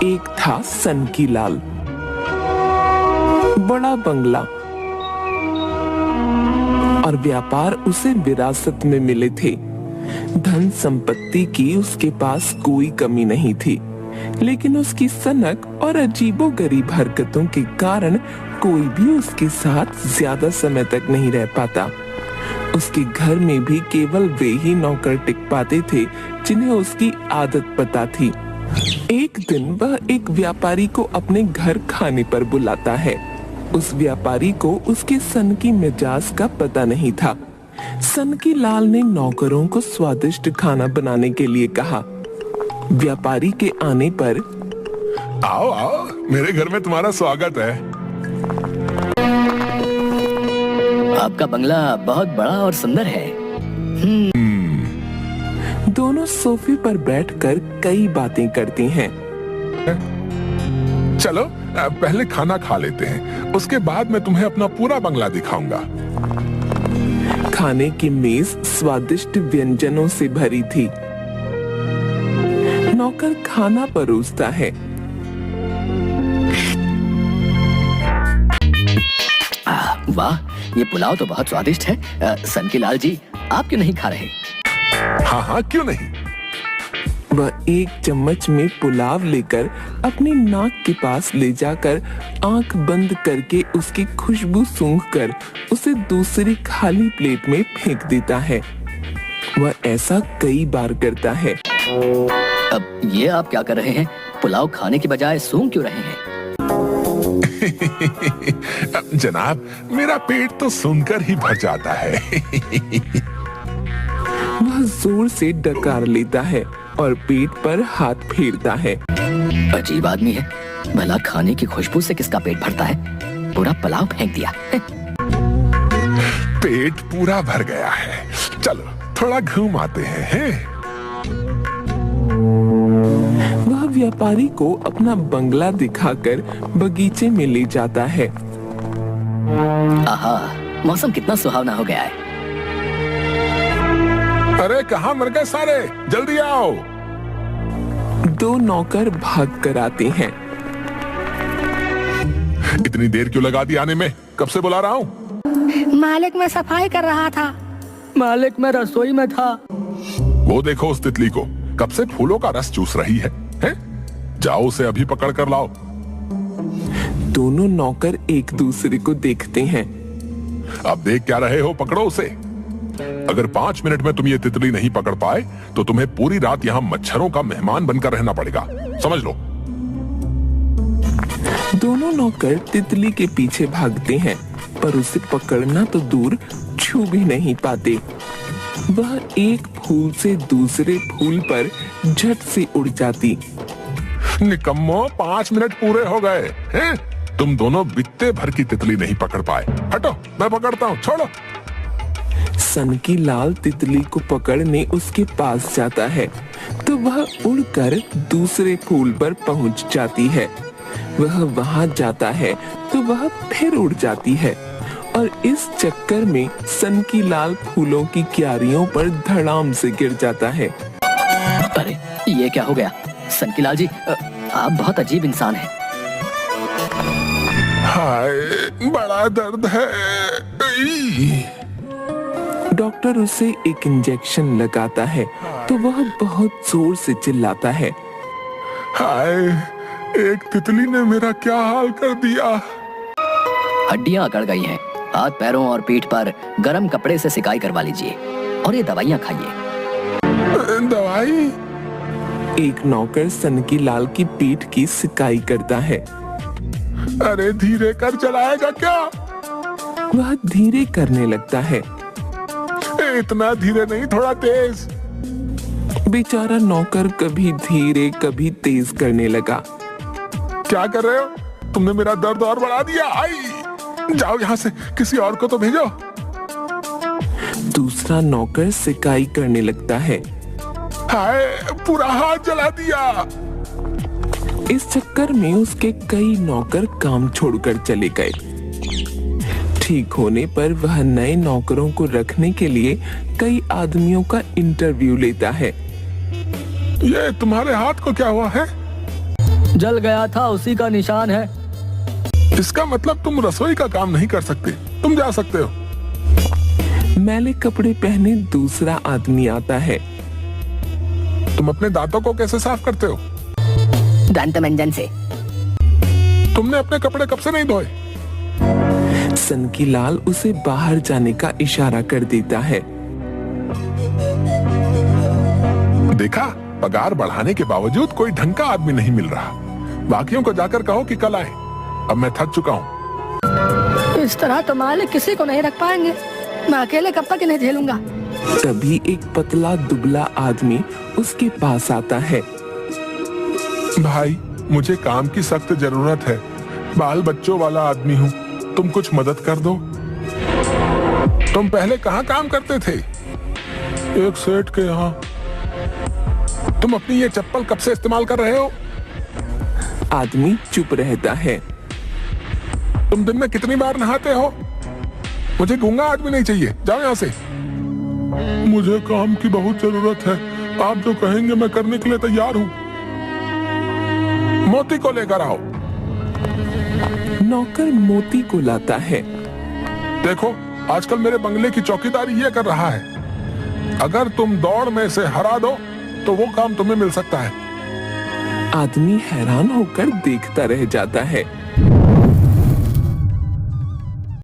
एक था सनकीलाल। बड़ा बंगला और व्यापार उसे विरासत में मिले थे। धन संपत्ति की उसके पास कोई कमी नहीं थी, लेकिन उसकी सनक और अजीबोगरीब हरकतों के कारण कोई भी उसके साथ ज्यादा समय तक नहीं रह पाता। उसके घर में भी केवल वे ही नौकर टिक पाते थे जिन्हें उसकी आदत पता थी। एक दिन वह एक व्यापारी को अपने घर खाने पर बुलाता है। उस व्यापारी को उसके सनकी मिजाज का पता नहीं था। सनकीलाल ने नौकरों को स्वादिष्ट खाना बनाने के लिए कहा। व्यापारी के आने पर, आओ आओ, मेरे घर में तुम्हारा स्वागत है। आपका बंगला बहुत बड़ा और सुंदर है। दोनों सोफे पर बैठकर कई बातें करते हैं। चलो पहले खाना खा लेते हैं, उसके बाद मैं तुम्हें अपना पूरा बंगला दिखाऊंगा। खाने की मेज स्वादिष्ट व्यंजनों से भरी थी। नौकर खाना परोसता है। वाह, ये पुलाव तो बहुत स्वादिष्ट है। सनकीलाल जी, आप क्यों नहीं खा रहे? हाँ हाँ, क्यों नहीं। वह एक चम्मच में पुलाव लेकर अपनी नाक के पास ले जाकर आंख बंद करके उसकी खुशबू सूंघकर उसे दूसरी खाली प्लेट में फेंक देता है। वह ऐसा कई बार करता है। अब ये आप क्या कर रहे हैं? पुलाव खाने की बजाय सूंघ क्यों रहे हैं? जनाब, मेरा पेट तो सुनकर ही भर जाता है। वह जोर से डकार लेता है और पेट पर हाथ फेरता है। अजीब आदमी है, भला खाने की खुशबू से किसका पेट भरता है? पूरा पुलाव फेंक दिया। पेट पूरा भर गया है, चलो थोड़ा घूम आते हैं। वह व्यापारी को अपना बंगला दिखाकर बगीचे में ले जाता है। आहा, मौसम कितना सुहावना हो गया है। अरे कहाँ मर गए सारे, जल्दी आओ। दो नौकर भाग कर आते हैं। इतनी देर क्यों लगा दी आने में? कब से बुला रहा हूँ। मालिक, मैं सफाई कर रहा था। मालिक, मैं रसोई में था। वो देखो उस तितली को, कब से फूलों का रस चूस रही है? जाओ उसे अभी पकड़ कर लाओ। दोनों नौकर एक दूसरे को देखते हैं। अब देख क्या रहे हो, पकड़ो उसे। अगर 5 मिनट में तुम ये तितली नहीं पकड़ पाए तो तुम्हें पूरी रात यहाँ मच्छरों का मेहमान बनकर रहना पड़ेगा, समझ लो। दोनों नौकर तितली के पीछे भागते हैं, पर उसे पकड़ना तो दूर, छू भी नहीं पाते। वह एक फूल से दूसरे फूल पर झट से उड़ जाती। निकम्मो, 5 मिनट पूरे हो गए हैं? तुम दोनों बित्ते भर की तितली नहीं पकड़ पाए। हटो, मैं पकड़ता हूँ, छोड़ो। सनकीलाल तितली को पकड़ने उसके पास जाता है तो वह उड़कर दूसरे फूल पर पहुंच जाती है। वह वहां जाता है तो वह फिर उड़ जाती है और इस चक्कर में सनकीलाल फूलों की क्यारियों पर धड़ाम से गिर जाता है। अरे, ये क्या हो गया? सनकीलाल जी, आप बहुत अजीब इंसान हैं। हाय, बड़ा दर्द है। डॉक्टर उसे एक इंजेक्शन लगाता है तो वह बहुत जोर से चिल्लाता है। हाय, एक तितली ने मेरा क्या हाल कर दिया। हड्डियां अकड़ गई हैं। हाथ, पैरों और पीठ पर गर्म कपड़े से सिकाई करवा लीजिए और ये दवाइयाँ खाइए। दवाई? एक नौकर सनकीलाल की पीठ की सिकाई करता है। अरे धीरे कर, चलाएगा क्या? वह धीरे करने लगता है। इतना धीरे नहीं, थोड़ा तेज। बेचारा नौकर कभी धीरे कभी तेज करने लगा। क्या कर रहे हो? तुमने मेरा दर्द और बढ़ा दिया। आई, जाओ यहाँ से, किसी और को तो भेजो। दूसरा नौकर सिकाई करने लगता है। हाय, पूरा हाथ जला दिया। इस चक्कर में उसके कई नौकर काम छोड़कर चले गए। ठीक होने पर वह नए नौकरों को रखने के लिए कई आदमियों का इंटरव्यू लेता है। ये तुम्हारे हाथ को क्या हुआ है? जल गया था, उसी का निशान है। इसका मतलब तुम रसोई का काम नहीं कर सकते। तुम जा सकते हो। मैले कपड़े पहने दूसरा आदमी आता है। तुम अपने दांतों को कैसे साफ करते हो? दंत मंजन से। तुमने अपने कपड़े कब से नहीं धोए? सनकीलाल उसे बाहर जाने का इशारा कर देता है। देखा, पगार बढ़ाने के बावजूद कोई ढंग का आदमी नहीं मिल रहा। बाकियों को जाकर कहो कि कल आए। अब मैं थक चुका हूँ। इस तरह तो मालिक किसी को नहीं रख पाएंगे। मैं अकेले कब तक इन्हें झेलूंगा। तभी एक पतला दुबला आदमी उसके पास आता है। भाई, मुझे काम की सख्त जरूरत है। बाल बच्चों वाला आदमी हूँ। तुम कुछ मदद कर दो। तुम पहले कहाँ काम करते थे? एक सेठ के यहाँ। तुम अपनी ये चप्पल कब से इस्तेमाल कर रहे हो? आदमी चुप रहता है। तुम दिन में कितनी बार नहाते हो? मुझे गूंगा आदमी नहीं चाहिए। जाओ यहाँ से। मुझे काम की बहुत जरूरत है। आप जो कहेंगे मैं करने के लिए तैयार हूँ। मोती को लेकर आओ। नौकर मोती को लाता है। देखो, आजकल मेरे बंगले की चौकीदारी ये कर रहा है। अगर तुम दौड़ में से हरा दो तो वो काम तुम्हें मिल सकता है। आदमी हैरान होकर देखता रह जाता है।